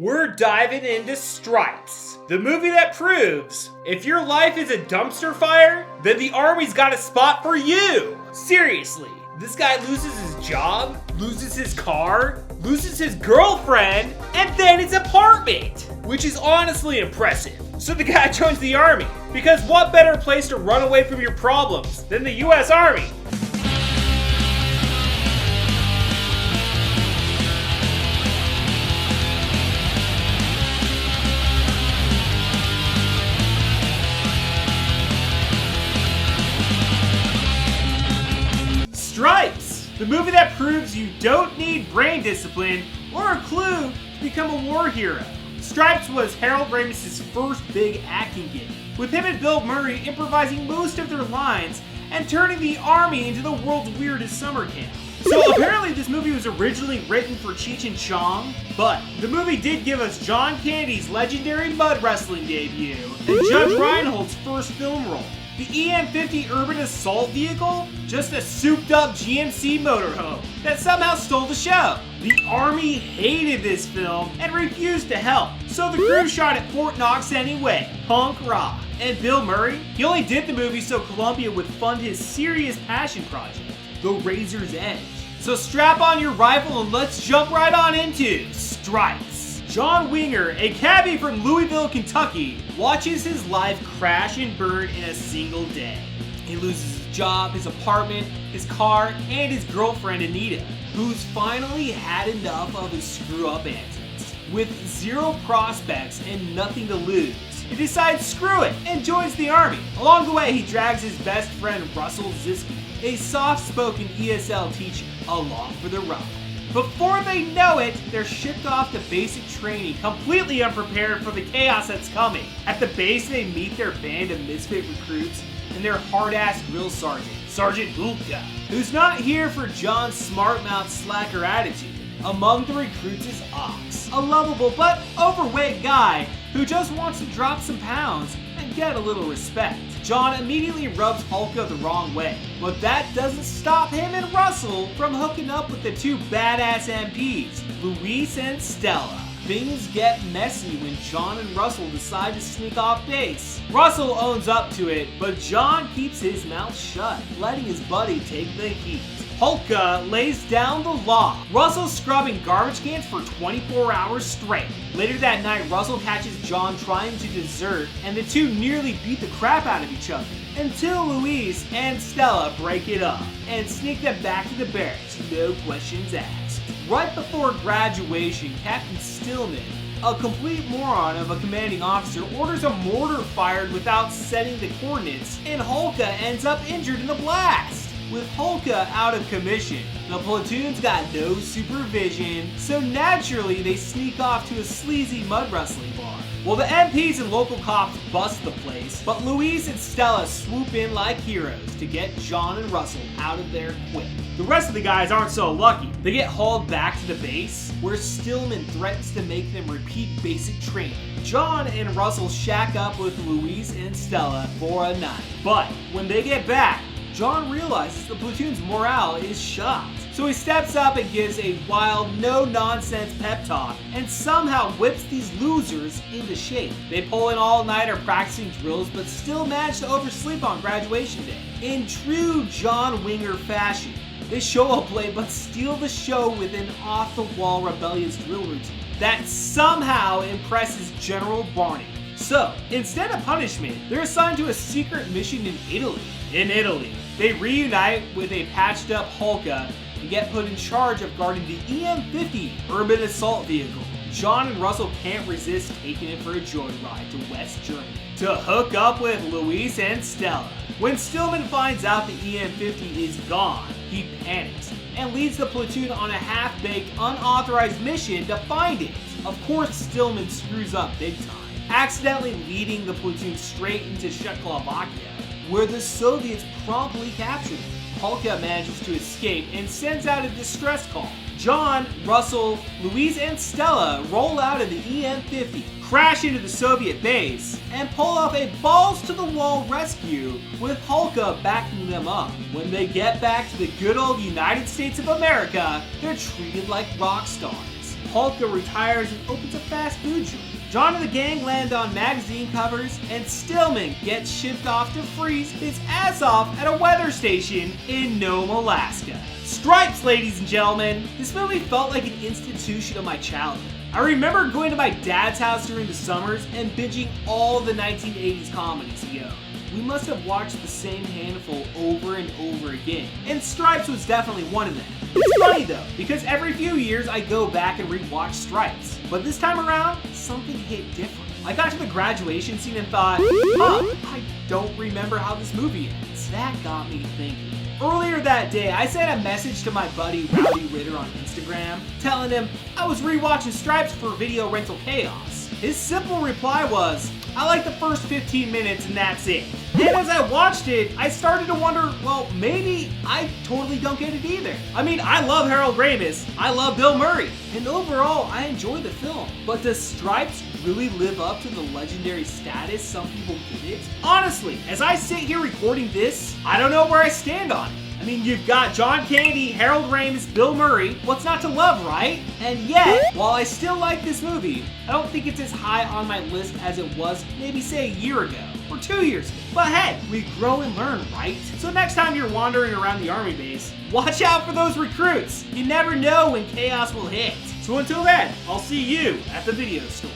We're diving into Stripes, the movie that proves if your life is a dumpster fire, then the Army's got a spot for you. Seriously, this guy loses his job, loses his car, loses his girlfriend, and then his apartment, which is honestly impressive. So the guy joins the Army, because what better place to run away from your problems than the U.S. Army? Stripes, the movie that proves you don't need brain discipline or a clue to become a war hero. Stripes was Harold Ramis' first big acting gig, with him and Bill Murray improvising most of their lines and turning the Army into the world's weirdest summer camp. So apparently this movie was originally written for Cheech and Chong, but the movie did give us John Candy's legendary mud wrestling debut and Judge Reinhold's first film role. The EM-50 urban assault vehicle? Just a souped-up GMC motorhome that somehow stole the show. The Army hated this film and refused to help, so the crew shot at Fort Knox anyway. Punk rock. And Bill Murray? He only did the movie so Columbia would fund his serious passion project, The Razor's Edge. So strap on your rifle and let's jump right on into Stripes. John Winger, a cabbie from Louisville, Kentucky, watches his life crash and burn in a single day. He loses his job, his apartment, his car, and his girlfriend Anita, who's finally had enough of his screw-up antics. With zero prospects and nothing to lose, he decides screw it and joins the Army. Along the way, he drags his best friend Russell Ziske, a soft-spoken ESL teacher, along for the ride. Before they know it, they're shipped off to basic training, completely unprepared for the chaos that's coming. At the base, they meet their band of misfit recruits and their hard-ass drill sergeant, Sergeant Hulka, who's not here for John's smart-mouth slacker attitude. Among the recruits is Ox, a lovable but overweight guy who just wants to drop some pounds and get a little respect. John immediately rubs Hulka the wrong way, but that doesn't stop him and Russell from hooking up with the two badass MPs, Luis and Stella. Things get messy when John and Russell decide to sneak off base. Russell owns up to it, but John keeps his mouth shut, letting his buddy take the heat. Hulka lays down the law. Russell's scrubbing garbage cans for 24 hours straight. Later that night, Russell catches John trying to desert, and the two nearly beat the crap out of each other, until Luis and Stella break it up and sneak them back to the barracks, no questions asked. Right before graduation, Captain Stillman, a complete moron of a commanding officer, orders a mortar fired without setting the coordinates, and Hulka ends up injured in the blast. With Hulka out of commission, the platoon's got no supervision, so naturally they sneak off to a sleazy mud wrestling bar. Well, the MPs and local cops bust the place, but Luis and Stella swoop in like heroes to get John and Russell out of there quick. The rest of the guys aren't so lucky. They get hauled back to the base, where Stillman threatens to make them repeat basic training. John and Russell shack up with Luis and Stella for a night. But when they get back, John realizes the platoon's morale is shot. So he steps up and gives a wild, no-nonsense pep talk and somehow whips these losers into shape. They pull an all-nighter practicing drills but still manage to oversleep on graduation day. In true John Winger fashion, they show up late but steal the show with an off-the-wall rebellious drill routine that somehow impresses General Barney. So, instead of punishment, they're assigned to a secret mission in Italy. In Italy, they reunite with a patched-up Hulka and get put in charge of guarding the EM-50 urban assault vehicle. John and Russell can't resist taking it for a joyride to West Germany to hook up with Luis and Stella. When Stillman finds out the EM-50 is gone, he panics and leads the platoon on a half-baked, unauthorized mission to find it. Of course, Stillman screws up big time, accidentally leading the platoon straight into Czechoslovakia, where the Soviets promptly captured him. Hulka manages to escape and sends out a distress call. John, Russell, Luis, and Stella roll out of the EM-50, crash into the Soviet base, and pull off a balls-to-the-wall rescue with Hulka backing them up. When they get back to the good old United States of America, they're treated like rock stars. Hulk retires and opens a fast food joint. John and the gang land on magazine covers, and Stillman gets shipped off to freeze his ass off at a weather station in Nome, Alaska. Stripes, ladies and gentlemen! This movie felt like an institution of my childhood. I remember going to my dad's house during the summers and binging all the 1980s comedies he owned. We must have watched the same handful over and over again, and Stripes was definitely one of them. It's funny though, because every few years I go back and rewatch Stripes, but this time around, something hit different. I got to the graduation scene and thought, I don't remember how this movie ends. That got me thinking. Earlier that day, I sent a message to my buddy Rowdy Ritter on Instagram, telling him I was rewatching Stripes for Video Rental Chaos. His simple reply was, I like the first 15 minutes and that's it. And as I watched it, I started to wonder, well, maybe I totally don't get it either. I mean, I love Harold Ramis, I love Bill Murray, and overall, I enjoy the film. But does Stripes really live up to the legendary status some people give it? Honestly, as I sit here recording this, I don't know where I stand on it. I mean, you've got John Candy, Harold Ramis, Bill Murray. What's not to love, right? And yet, while I still like this movie, I don't think it's as high on my list as it was maybe say a year ago or 2 years ago. But hey, we grow and learn, right? So next time you're wandering around the army base, watch out for those recruits. You never know when chaos will hit. So until then, I'll see you at the video store.